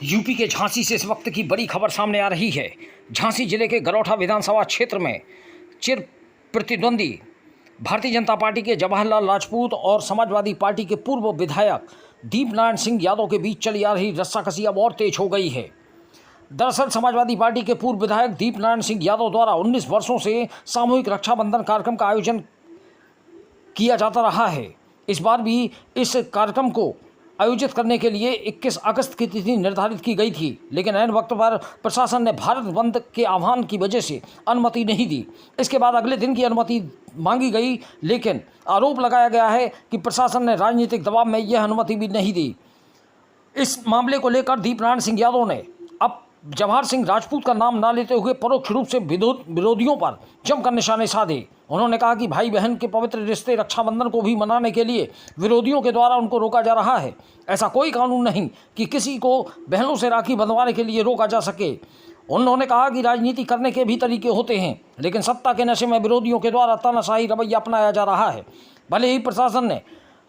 UP के झांसी से इस वक्त की बड़ी खबर सामने आ रही है। झांसी जिले के गरौठा विधानसभा क्षेत्र में चिर प्रतिद्वंदी भारतीय जनता पार्टी के जवाहरलाल राजपूत और समाजवादी पार्टी के पूर्व विधायक दीपनारायण सिंह यादव के बीच चली आ रही रस्साकसी अब और तेज हो गई है। दरअसल समाजवादी पार्टी के पूर्व विधायक दीपनारायण सिंह यादव द्वारा 19 वर्षों से सामूहिक रक्षाबंधन कार्यक्रम का आयोजन किया जाता रहा है। इस बार भी इस कार्यक्रम को आयोजित करने के लिए 21 अगस्त की तिथि निर्धारित की गई थी, लेकिन ऐन वक्त पर प्रशासन ने भारत बंद के आह्वान की वजह से अनुमति नहीं दी। इसके बाद अगले दिन की अनुमति मांगी गई, लेकिन आरोप लगाया गया है कि प्रशासन ने राजनीतिक दबाव में यह अनुमति भी नहीं दी। इस मामले को लेकर दीपनारायण सिंह यादव ने अब जवाहर सिंह राजपूत का नाम न लेते हुए परोक्ष रूप से विरोधियों पर जमकर निशाने साधे। उन्होंने कहा कि भाई बहन के पवित्र रिश्ते रक्षाबंधन को भी मनाने के लिए विरोधियों के द्वारा उनको रोका जा रहा है। ऐसा कोई कानून नहीं कि किसी को बहनों से राखी बंधवाने के लिए रोका जा सके। उन्होंने कहा कि राजनीति करने के भी तरीके होते हैं, लेकिन सत्ता के नशे में विरोधियों के द्वारा तानाशाही रवैया अपनाया जा रहा है। भले ही प्रशासन ने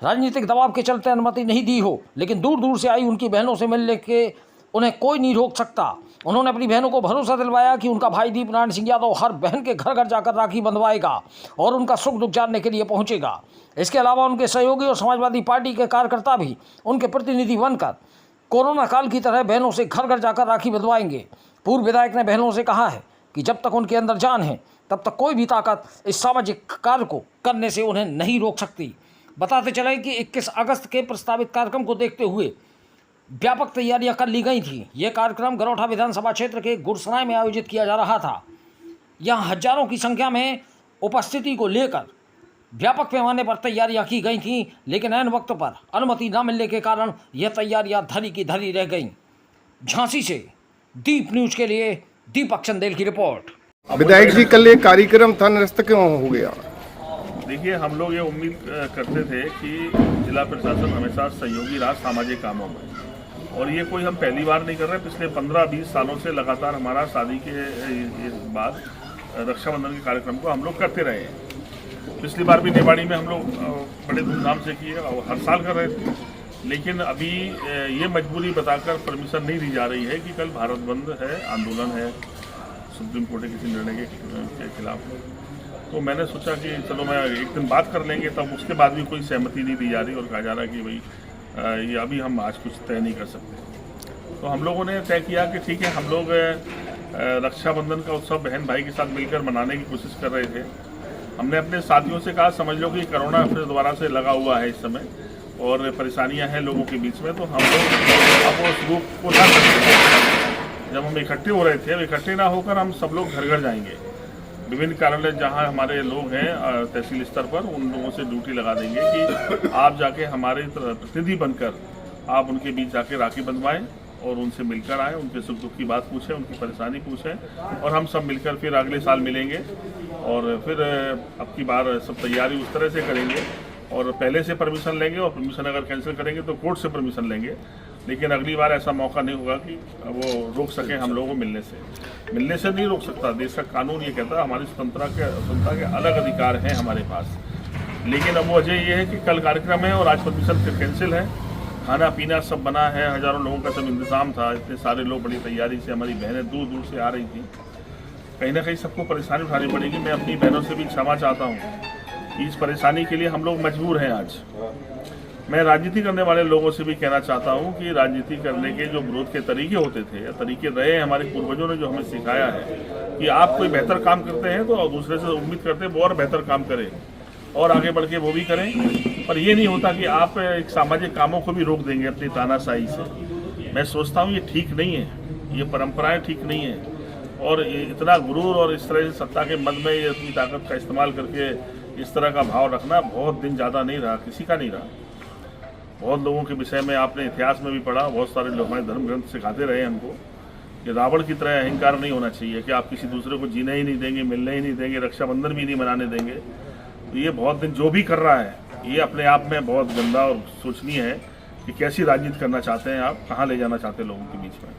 राजनीतिक दबाव के चलते अनुमति नहीं दी हो, लेकिन दूर दूर से आई उनकी बहनों से मिलने के उन्हें कोई नहीं रोक सकता। उन्होंने अपनी बहनों को भरोसा दिलवाया कि उनका भाई दीपनारायण सिंह यादव हर बहन के घर घर जाकर राखी बंधवाएगा और उनका सुख दुख जानने के लिए पहुंचेगा। इसके अलावा उनके सहयोगी और समाजवादी पार्टी के कार्यकर्ता भी उनके प्रतिनिधि बनकर कोरोना काल की तरह बहनों से घर घर जाकर राखी बंधवाएंगे। पूर्व विधायक ने बहनों से कहा है कि जब तक उनके अंदर जान है तब तक कोई भी ताकत इस सामाजिक कार्य को करने से उन्हें नहीं रोक सकती। बताते चले कि 21 अगस्त के प्रस्तावित कार्यक्रम को देखते हुए व्यापक तैयारियां कर ली गई थी। यह कार्यक्रम गरौठा विधानसभा क्षेत्र के गुरसराय में आयोजित किया जा रहा था। यहां हजारों की संख्या में उपस्थिति को लेकर व्यापक पैमाने पर तैयारियां की गई थी, लेकिन ऐन वक्त पर अनुमति न मिलने के कारण यह तैयारियां धरी की धरी रह गईं। झांसी से दीप न्यूज के लिए दीपक चंदेल की रिपोर्ट। विधायक जी, कल एक कार्यक्रम था, निरस्त क्यों हो गया? देखिए, हम लोग ये उम्मीद करते थे कि जिला प्रशासन हमेशा सहयोगी रहा सामाजिक कामों में, और ये कोई हम पहली बार नहीं कर रहे। पिछले 15-20 सालों से लगातार हमारा शादी के बाद रक्षाबंधन के कार्यक्रम को हम लोग करते रहे हैं। पिछली बार भी नेवाड़ी में हम लोग बड़े धूमधाम से किए और हर साल कर रहे थे, लेकिन अभी ये मजबूरी बताकर परमिशन नहीं दी जा रही है कि कल भारत बंद है, आंदोलन है सुप्रीम कोर्ट के किसी निर्णय के खिलाफ। तो मैंने सोचा कि चलो मैं एक दिन बात कर लेंगे, तब उसके बाद भी कोई सहमति नहीं दी जा रही और कहा जा रहा है कि भाई ये अभी हम आज कुछ तय नहीं कर सकते। तो हम लोगों ने तय किया कि ठीक है, हम लोग रक्षाबंधन का उत्सव बहन भाई के साथ मिलकर मनाने की कोशिश कर रहे थे। हमने अपने साथियों से कहा, समझ लो कि कोरोना फिर दोबारा से लगा हुआ है इस समय और परेशानियां हैं लोगों के बीच में, तो हम लोग अब उस रूप को ना करते। जब हम इकट्ठे हो रहे थे, इकट्ठे ना होकर हम सब लोग घर घर जाएंगे। विभिन्न कार्यालय जहां हमारे लोग हैं तहसील स्तर पर, उन लोगों से ड्यूटी लगा देंगे कि आप जाके हमारे प्रतिनिधि बनकर आप उनके बीच जाके राखी बंधवाएं और उनसे मिलकर आएँ, उनके सुख दुख की बात पूछें, उनकी परेशानी पूछें, और हम सब मिलकर फिर अगले साल मिलेंगे और फिर अब की बार सब तैयारी उस तरह से करेंगे और पहले से परमिशन लेंगे, और परमिशन अगर कैंसिल करेंगे तो कोर्ट से परमिशन लेंगे। लेकिन अगली बार ऐसा मौका नहीं होगा कि वो रोक सके हम लोगों को मिलने से नहीं रोक सकता। देश का कानून ये कहता है, हमारी स्वतंत्रता के अलग अधिकार हैं हमारे पास। लेकिन अब वजह ये है कि कल कार्यक्रम है और आज परमिशन फिर कैंसिल है। खाना पीना सब बना है, हजारों लोगों का सब इंतजाम था, इतने सारे लोग बड़ी तैयारी से, हमारी बहनें दूर दूर से आ रही थी। कहीं ना कहीं सबको परेशानी उठानी पड़ेगी। मैं अपनी बहनों से भी क्षमा चाहता हूँ। इस परेशानी के लिए हम लोग मजबूर हैं आज। मैं राजनीति करने वाले लोगों से भी कहना चाहता हूं कि राजनीति करने के जो विरोध के तरीके होते थे या तरीके रहे हमारे पूर्वजों ने जो हमें सिखाया है कि आप कोई बेहतर काम करते हैं तो दूसरे से उम्मीद करते हैं वो और बेहतर काम करें और आगे बढ़ के वो भी करें, पर ये नहीं होता कि आप एक सामाजिक कामों को भी रोक देंगे अपनी तानाशाही से। मैं सोचता हूँ ये ठीक नहीं है, ये परंपराएं ठीक नहीं है, और इतना गुरूर और इस तरह से सत्ता के मद में ये अपनी ताकत का इस्तेमाल करके इस तरह का भाव रखना बहुत दिन ज़्यादा नहीं रहा, किसी का नहीं रहा। बहुत लोगों के विषय में आपने इतिहास में भी पढ़ा, बहुत सारे लोग हमारे धर्म ग्रंथ सिखाते रहे हमको कि रावण की तरह अहंकार नहीं होना चाहिए कि आप किसी दूसरे को जीने ही नहीं देंगे, मिलने ही नहीं देंगे, रक्षाबंधन भी नहीं मनाने देंगे। तो ये बहुत दिन जो भी कर रहा है ये अपने आप में बहुत गंदा और सोचनीय है कि कैसी राजनीति करना चाहते हैं आप, कहाँ ले जाना चाहते हैं लोगों के बीच में।